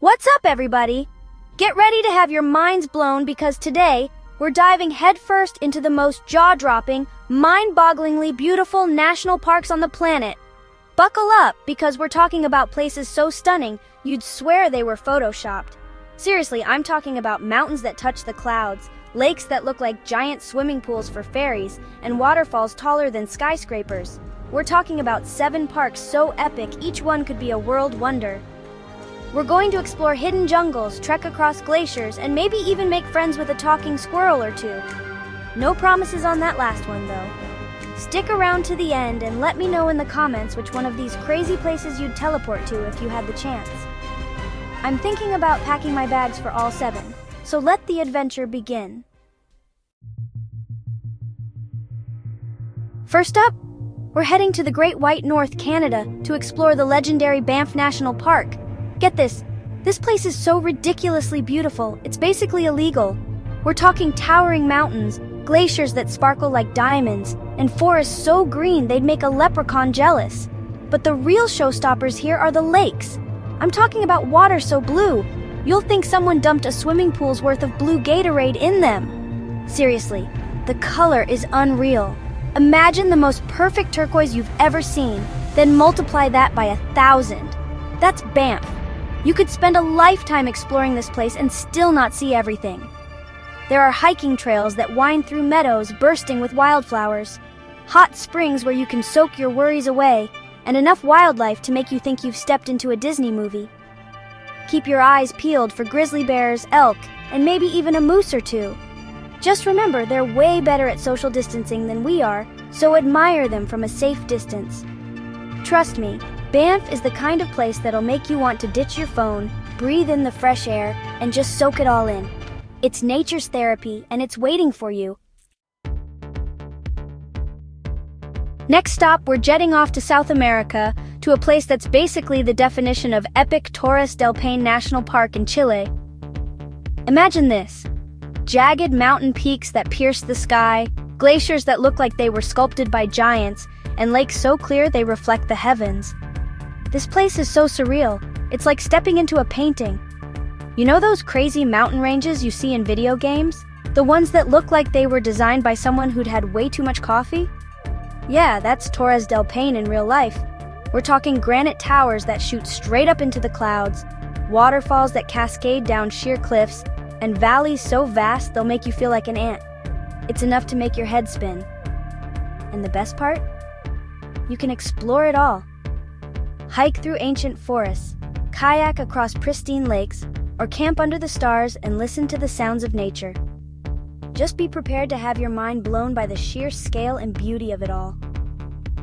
What's up, everybody? Get ready to have your minds blown because today we're diving headfirst into the most jaw-dropping, mind-bogglingly beautiful national parks on the planet. Buckle up because we're talking about places so stunning you'd swear they were photoshopped. Seriously, I'm talking about mountains that touch the clouds, lakes that look like giant swimming pools for fairies, and waterfalls taller than skyscrapers. We're talking about 7 parks so epic each one could be a world wonder. We're going to explore hidden jungles, trek across glaciers, and maybe even make friends with a talking squirrel or two. No promises on that last one, though. Stick around to the end and let me know in the comments which one of these crazy places you'd teleport to if you had the chance. I'm thinking about packing my bags for all 7, so let the adventure begin. First up, we're heading to the Great White North, Canada, to explore the legendary Banff National Park. Get this place is so ridiculously beautiful, it's basically illegal. We're talking towering mountains, glaciers that sparkle like diamonds, and forests so green they'd make a leprechaun jealous. But the real showstoppers here are the lakes. I'm talking about water so blue, you'll think someone dumped a swimming pool's worth of blue Gatorade in them. Seriously, the color is unreal. Imagine the most perfect turquoise you've ever seen, then multiply that by 1,000. That's Banff. You could spend a lifetime exploring this place and still not see everything. There are hiking trails that wind through meadows bursting with wildflowers, hot springs where you can soak your worries away, and enough wildlife to make you think you've stepped into a Disney movie. Keep your eyes peeled for grizzly bears, elk, and maybe even a moose or two. Just remember, they're way better at social distancing than we are, so admire them from a safe distance. Trust me, Banff is the kind of place that'll make you want to ditch your phone, breathe in the fresh air, and just soak it all in. It's nature's therapy, and it's waiting for you. Next stop, we're jetting off to South America, to a place that's basically the definition of epic Torres del Paine National Park in Chile. Imagine this: jagged mountain peaks that pierce the sky, glaciers that look like they were sculpted by giants, and lakes so clear they reflect the heavens. This place is so surreal, it's like stepping into a painting. You know those crazy mountain ranges you see in video games? The ones that look like they were designed by someone who'd had way too much coffee? Yeah, that's Torres del Paine in real life. We're talking granite towers that shoot straight up into the clouds, waterfalls that cascade down sheer cliffs, and valleys so vast they'll make you feel like an ant. It's enough to make your head spin. And the best part? You can explore it all. Hike through ancient forests, kayak across pristine lakes, or camp under the stars and listen to the sounds of nature. Just be prepared to have your mind blown by the sheer scale and beauty of it all.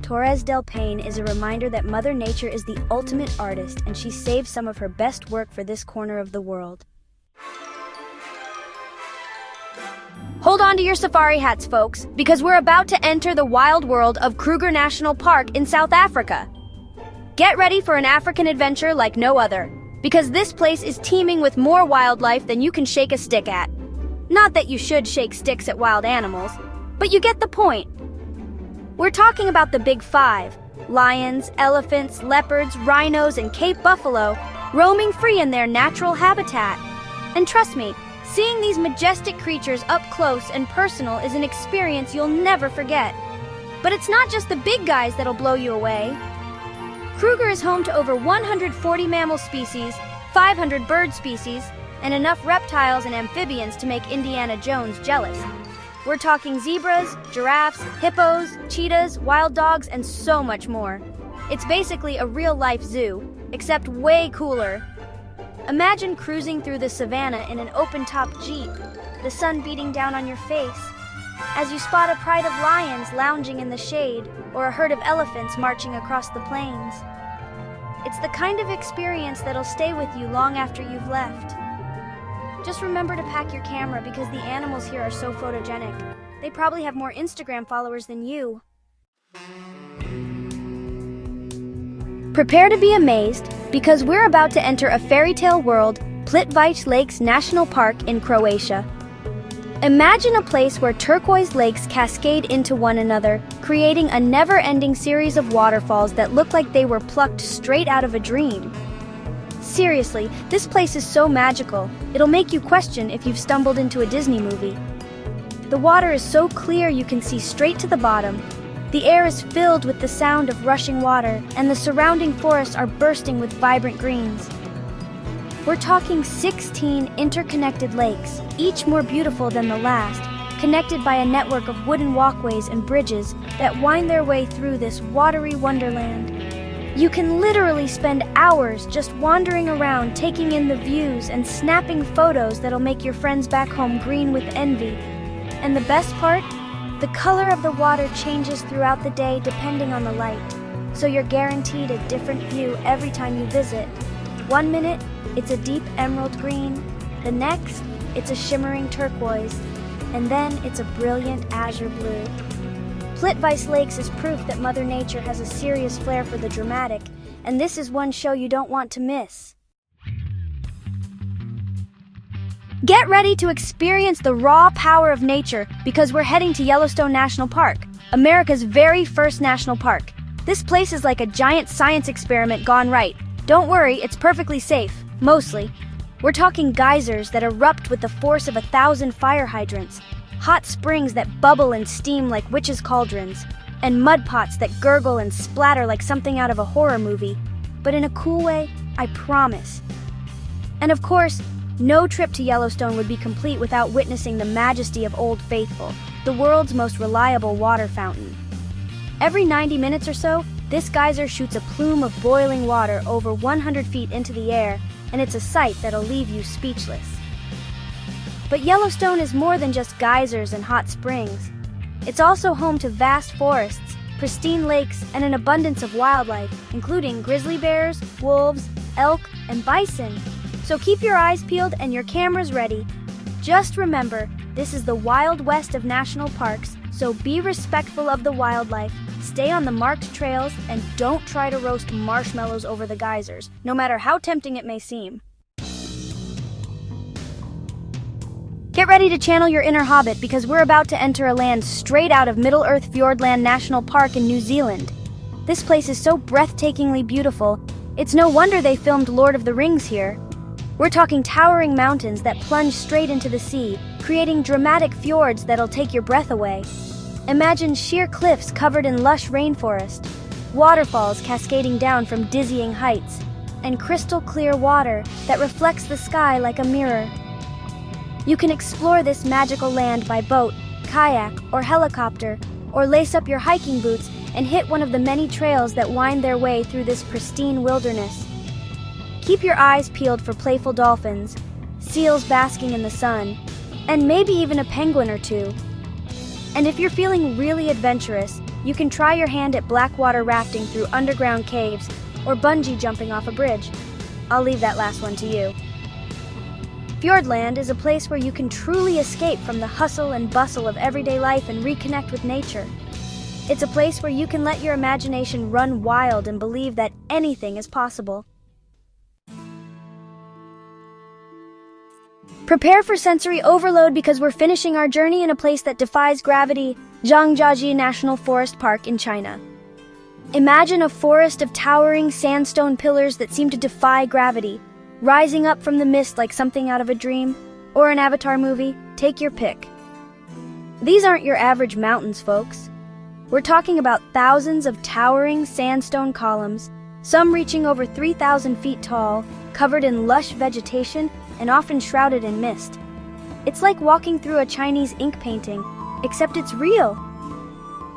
Torres del Paine is a reminder that Mother Nature is the ultimate artist, and she saved some of her best work for this corner of the world. Hold on to your safari hats, folks, because we're about to enter the wild world of Kruger National Park in South Africa. Get ready for an African adventure like no other, because this place is teeming with more wildlife than you can shake a stick at. Not that you should shake sticks at wild animals, but you get the point. We're talking about the Big 5, lions, elephants, leopards, rhinos, and Cape buffalo, roaming free in their natural habitat. And trust me, seeing these majestic creatures up close and personal is an experience you'll never forget. But it's not just the big guys that'll blow you away. Kruger is home to over 140 mammal species, 500 bird species, and enough reptiles and amphibians to make Indiana Jones jealous. We're talking zebras, giraffes, hippos, cheetahs, wild dogs, and so much more. It's basically a real-life zoo, except way cooler. Imagine cruising through the savannah in an open-top Jeep, the sun beating down on your face, as you spot a pride of lions lounging in the shade or a herd of elephants marching across the plains. It's the kind of experience that'll stay with you long after you've left. Just remember to pack your camera because the animals here are so photogenic. They probably have more Instagram followers than you. Prepare to be amazed because we're about to enter a fairy tale world, Plitvice Lakes National Park in Croatia. Imagine a place where turquoise lakes cascade into one another, creating a never-ending series of waterfalls that look like they were plucked straight out of a dream. Seriously, this place is so magical, it'll make you question if you've stumbled into a Disney movie. The water is so clear you can see straight to the bottom. The air is filled with the sound of rushing water, and the surrounding forests are bursting with vibrant greens. We're talking 16 interconnected lakes, each more beautiful than the last, connected by a network of wooden walkways and bridges that wind their way through this watery wonderland. You can literally spend hours just wandering around, taking in the views and snapping photos that'll make your friends back home green with envy. And the best part? The color of the water changes throughout the day depending on the light, so you're guaranteed a different view every time you visit. 1 minute, it's a deep emerald green. The next, it's a shimmering turquoise. And then it's a brilliant azure blue. Plitvice Lakes is proof that Mother Nature has a serious flair for the dramatic, and this is one show you don't want to miss. Get ready to experience the raw power of nature because we're heading to Yellowstone National Park, America's very first national park. This place is like a giant science experiment gone right. Don't worry, it's perfectly safe, mostly. We're talking geysers that erupt with the force of 1,000 fire hydrants, hot springs that bubble and steam like witches' cauldrons, and mud pots that gurgle and splatter like something out of a horror movie. But in a cool way, I promise. And of course, no trip to Yellowstone would be complete without witnessing the majesty of Old Faithful, the world's most reliable water fountain. Every 90 minutes or so, this geyser shoots a plume of boiling water over 100 feet into the air, and it's a sight that'll leave you speechless. But Yellowstone is more than just geysers and hot springs. It's also home to vast forests, pristine lakes, and an abundance of wildlife, including grizzly bears, wolves, elk, and bison. So keep your eyes peeled and your cameras ready. Just remember, this is the Wild West of national parks, so be respectful of the wildlife, stay on the marked trails, and don't try to roast marshmallows over the geysers, no matter how tempting it may seem. Get ready to channel your inner hobbit because we're about to enter a land straight out of Middle-earth Fiordland National Park in New Zealand. This place is so breathtakingly beautiful, it's no wonder they filmed Lord of the Rings here. We're talking towering mountains that plunge straight into the sea, creating dramatic fjords that'll take your breath away. Imagine sheer cliffs covered in lush rainforest, waterfalls cascading down from dizzying heights, and crystal clear water that reflects the sky like a mirror. You can explore this magical land by boat, kayak, or helicopter, or lace up your hiking boots and hit one of the many trails that wind their way through this pristine wilderness. Keep your eyes peeled for playful dolphins, seals basking in the sun, and maybe even a penguin or two. And if you're feeling really adventurous, you can try your hand at blackwater rafting through underground caves or bungee jumping off a bridge. I'll leave that last one to you. Fiordland is a place where you can truly escape from the hustle and bustle of everyday life and reconnect with nature. It's a place where you can let your imagination run wild and believe that anything is possible. Prepare for sensory overload because we're finishing our journey in a place that defies gravity, Zhangjiajie National Forest Park in China. Imagine a forest of towering sandstone pillars that seem to defy gravity, rising up from the mist like something out of a dream, or an Avatar movie. Take your pick. These aren't your average mountains, folks. We're talking about thousands of towering sandstone columns, some reaching over 3,000 feet tall, covered in lush vegetation and often shrouded in mist. It's like walking through a Chinese ink painting, except it's real.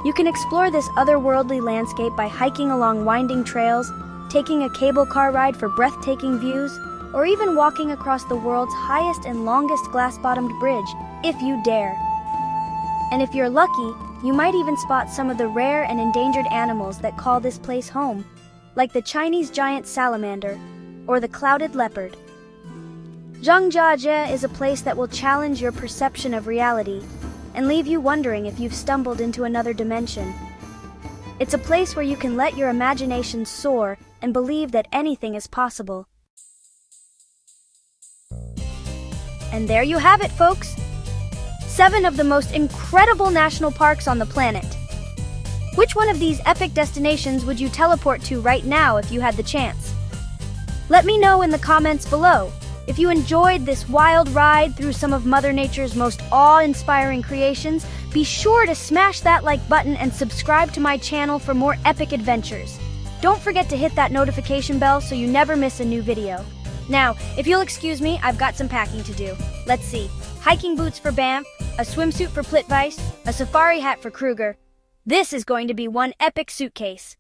You can explore this otherworldly landscape by hiking along winding trails, taking a cable car ride for breathtaking views, or even walking across the world's highest and longest glass-bottomed bridge, if you dare. And if you're lucky, you might even spot some of the rare and endangered animals that call this place home, like the Chinese giant salamander or the clouded leopard. Zhangjiajie is a place that will challenge your perception of reality and leave you wondering if you've stumbled into another dimension. It's a place where you can let your imagination soar and believe that anything is possible. And there you have it, folks. 7 of the most incredible national parks on the planet. Which one of these epic destinations would you teleport to right now if you had the chance? Let me know in the comments below. If you enjoyed this wild ride through some of Mother Nature's most awe-inspiring creations, be sure to smash that like button and subscribe to my channel for more epic adventures. Don't forget to hit that notification bell so you never miss a new video. Now, if you'll excuse me, I've got some packing to do. Let's see. Hiking boots for Banff, a swimsuit for Plitvice, a safari hat for Kruger. This is going to be one epic suitcase.